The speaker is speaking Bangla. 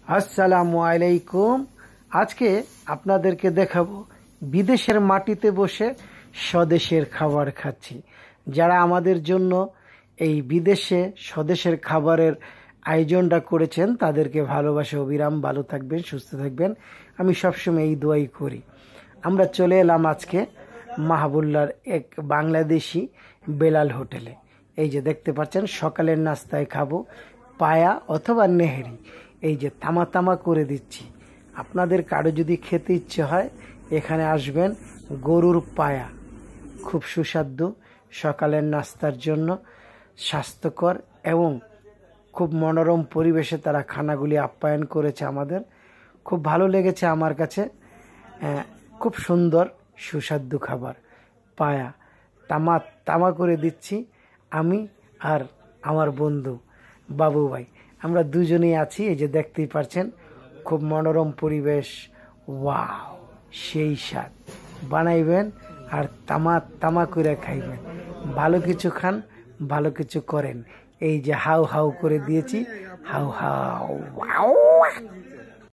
আসসালামু আলাইকুম। আজকে আপনাদেরকে দেখাবো বিদেশের মাটিতে বসে স্বদেশের খাবার খাচ্ছি। যারা আমাদের জন্য এই বিদেশে স্বদেশের খাবারের আয়োজনটা করেছেন তাদেরকে ভালোবাসা অবিরাম। ভালো থাকবেন, সুস্থ থাকবেন, আমি সবসময় এই দোয়াই করি। আমরা চলে এলাম আজকে মাহবুল্লার এক বাংলাদেশি বেলাল হোটেলে। এই যে দেখতে পাচ্ছেন, সকালের নাস্তায় খাবো পায়া অথবা নেহেরি। এই যে তামা তামা করে দিচ্ছি। আপনাদের কারো যদি খেতে ইচ্ছে হয় এখানে আসবেন। গরুর পায়া খুব সুস্বাদু, সকালের নাস্তার জন্য স্বাস্থ্যকর এবং খুব মনোরম পরিবেশে তারা খানাগুলি আপ্যায়ন করেছে। আমাদের খুব ভালো লেগেছে আমার কাছে। খুব সুন্দর সুস্বাদু খাবার। পায়া তামা তামা করে দিচ্ছি আমি আর আমার বন্ধু বাবু ভাই। আমরা দুজনেই আছি। এই যে দেখতেই পাচ্ছেন, খুব মনোরম পরিবেশ। ওয়াও, সেই স্বাদ। বানাইবেন আর তামা তামা করে খাইবেন। ভালো কিছু খান, ভালো কিছু করেন। এই যে হাউ হাউ করে দিয়েছি, হাউ হাউ।